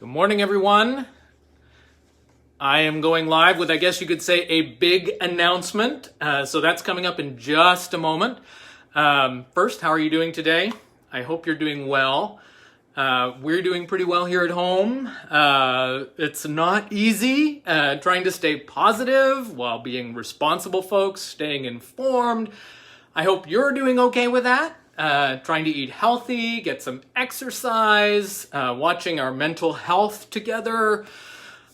Good morning, everyone. I am going live with, I guess you could say, a big announcement. So that's coming up in just a moment. First, how are you doing today? I hope you're doing well. We're doing pretty well here at home. It's not easy trying to stay positive while being responsible folks, staying informed. I hope you're doing okay with that. Trying to eat healthy, get some exercise, watching our mental health together.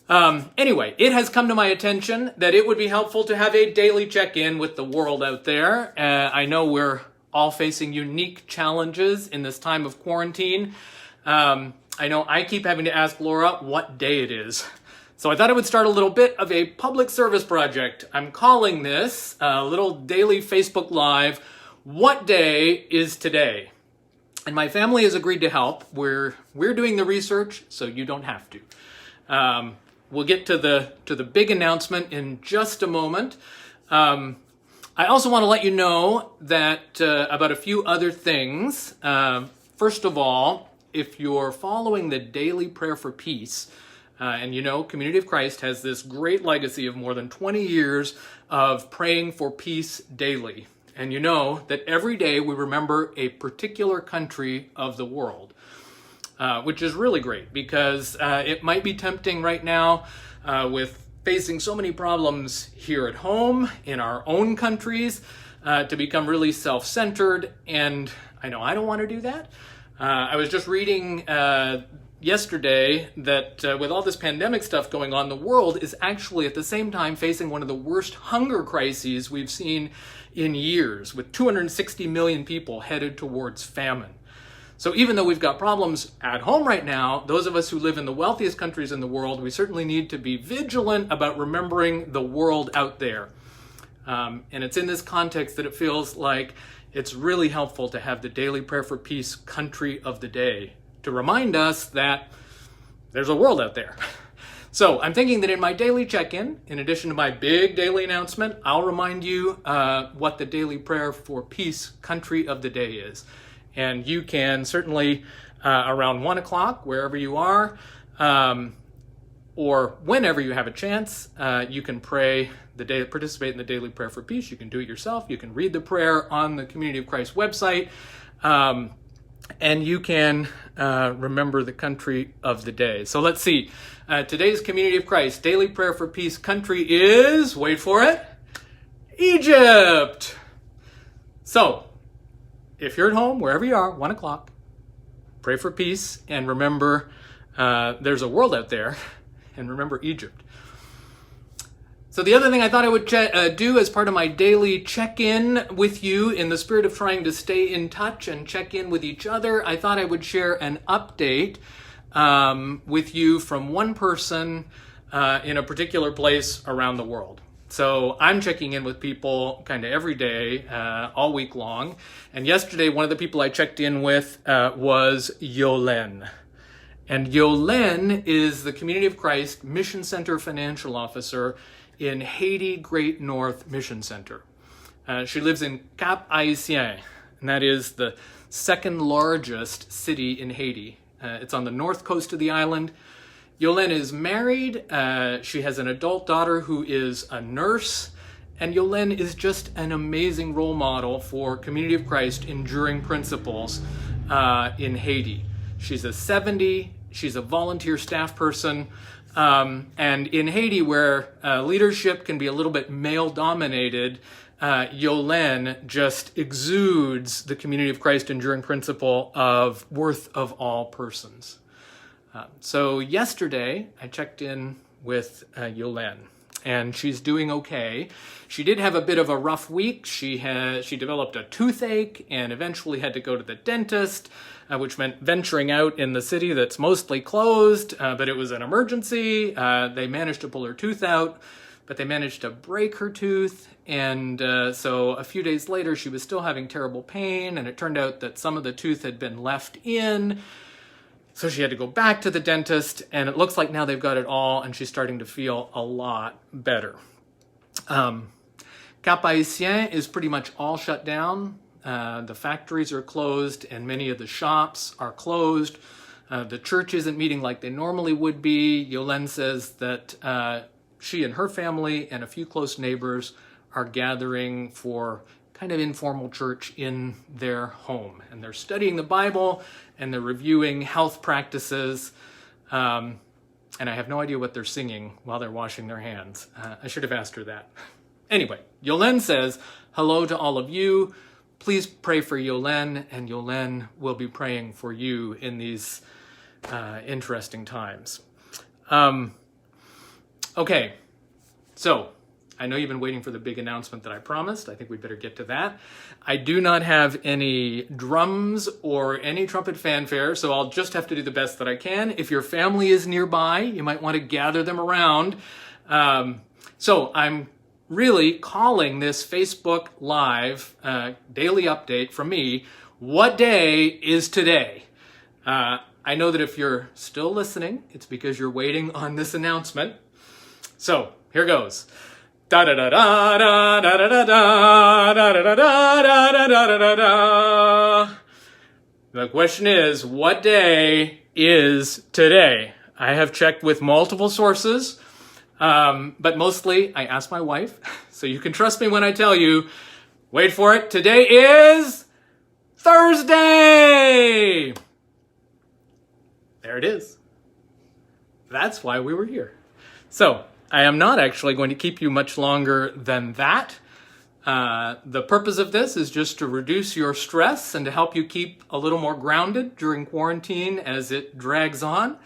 Anyway, it has come to my attention that it would be helpful to have a daily check-in with the world out there. I know we're all facing unique challenges in this time of quarantine. I know I keep having to ask Laura what day it is. So I thought I would start a little bit of a public service project. I'm calling this a little daily Facebook Live, What Day is Today? And my family has agreed to help. We're doing the research, so you don't have to. We'll get to the big announcement in just a moment. I also want to let you know that about a few other things. First of all, if you're following the daily prayer for peace, and you know, Community of Christ has this great legacy of more than 20 years of praying for peace daily. And you know that every day we remember a particular country of the world, which is really great because it might be tempting right now with facing so many problems here at home, in our own countries, to become really self-centered. And I know I don't want to do that. I was just reading yesterday that with all this pandemic stuff going on, the world is actually at the same time facing one of the worst hunger crises we've seen in years, with 260 million people headed towards famine. So even though we've got problems at home right now, those of us who live in the wealthiest countries in the world, we certainly need to be vigilant about remembering the world out there. And it's in this context that it feels like it's really helpful to have the Daily Prayer for Peace Country of the Day to remind us that there's a world out there. So I'm thinking that in my daily check-in, in addition to my big daily announcement, I'll remind you what the Daily Prayer for Peace Country of the Day is. And you can certainly, around 1 o'clock, wherever you are, or whenever you have a chance, you can participate in the Daily Prayer for Peace. You can do it yourself. You can read the prayer on the Community of Christ website. And you can remember the country of the day. So let's see. Today's Community of Christ Daily Prayer for Peace country is, wait for it, Egypt. So, if you're at home, wherever you are, 1 o'clock, pray for peace and remember there's a world out there, and remember Egypt. So the other thing I thought I would do as part of my daily check-in with you in the spirit of trying to stay in touch and check in with each other, I thought I would share an update with you from one person in a particular place around the world. So I'm checking in with people kind of every day, all week long. And yesterday, one of the people I checked in with was Yolene. And Yolene is the Community of Christ Mission Center Financial Officer in Haiti Great North Mission Center. She lives in Cap Haitien, and that is the second largest city in Haiti. It's on the north coast of the island. Yolene is married. She has an adult daughter who is a nurse. And Yolene is just an amazing role model for Community of Christ enduring principles in Haiti. She's a 70. She's a volunteer staff person. And in Haiti, where leadership can be a little bit male-dominated, Yolene just exudes the Community of Christ enduring principle of worth of all persons. So yesterday, I checked in with Yolene, and she's doing okay. She did have a bit of a rough week. She developed a toothache and eventually had to go to the dentist, which meant venturing out in the city that's mostly closed, but it was an emergency. They managed to pull her tooth out, but they managed to break her tooth. And so a few days later, she was still having terrible pain, and it turned out that some of the tooth had been left in. So she had to go back to the dentist, and it looks like now they've got it all, and she's starting to feel a lot better. Cap Haitien is pretty much all shut down. The factories are closed, and many of the shops are closed. The church isn't meeting like they normally would be. Yolene says that she and her family and a few close neighbors are gathering for kind of informal church in their home. And they're studying the Bible and they're reviewing health practices. And I have no idea what they're singing while they're washing their hands. I should have asked her that. Anyway, Yolene says, hello to all of you. Please pray for Yolene, and Yolene will be praying for you in these interesting times. Okay, so I know you've been waiting for the big announcement that I promised. I think we better get to that. I do not have any drums or any trumpet fanfare, so I'll just have to do the best that I can. If your family is nearby, you might want to gather them around. So I'm really calling this Facebook Live daily update from me, what day is today? I know that if you're still listening, it's because you're waiting on this announcement. So here goes. Da da da da da da da da da da da da da da da. The question is, what day is today? I have checked with multiple sources, but mostly I asked my wife, so you can trust me when I tell you. Wait for it. Today is Thursday. There it is. That's why we were here. So I am not actually going to keep you much longer than that. The purpose of this is just to reduce your stress and to help you keep a little more grounded during quarantine as it drags on.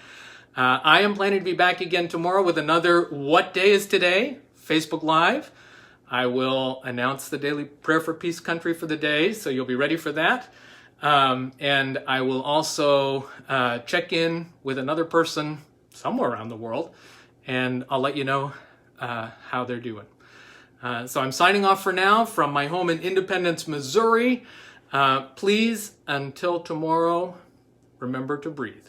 I am planning to be back again tomorrow with another What Day is Today? Facebook Live. I will announce the daily prayer for peace country for the day, so you'll be ready for that. And I will also check in with another person somewhere around the world, and I'll let you know how they're doing. So I'm signing off for now from my home in Independence, Missouri. Please, until tomorrow, remember to breathe.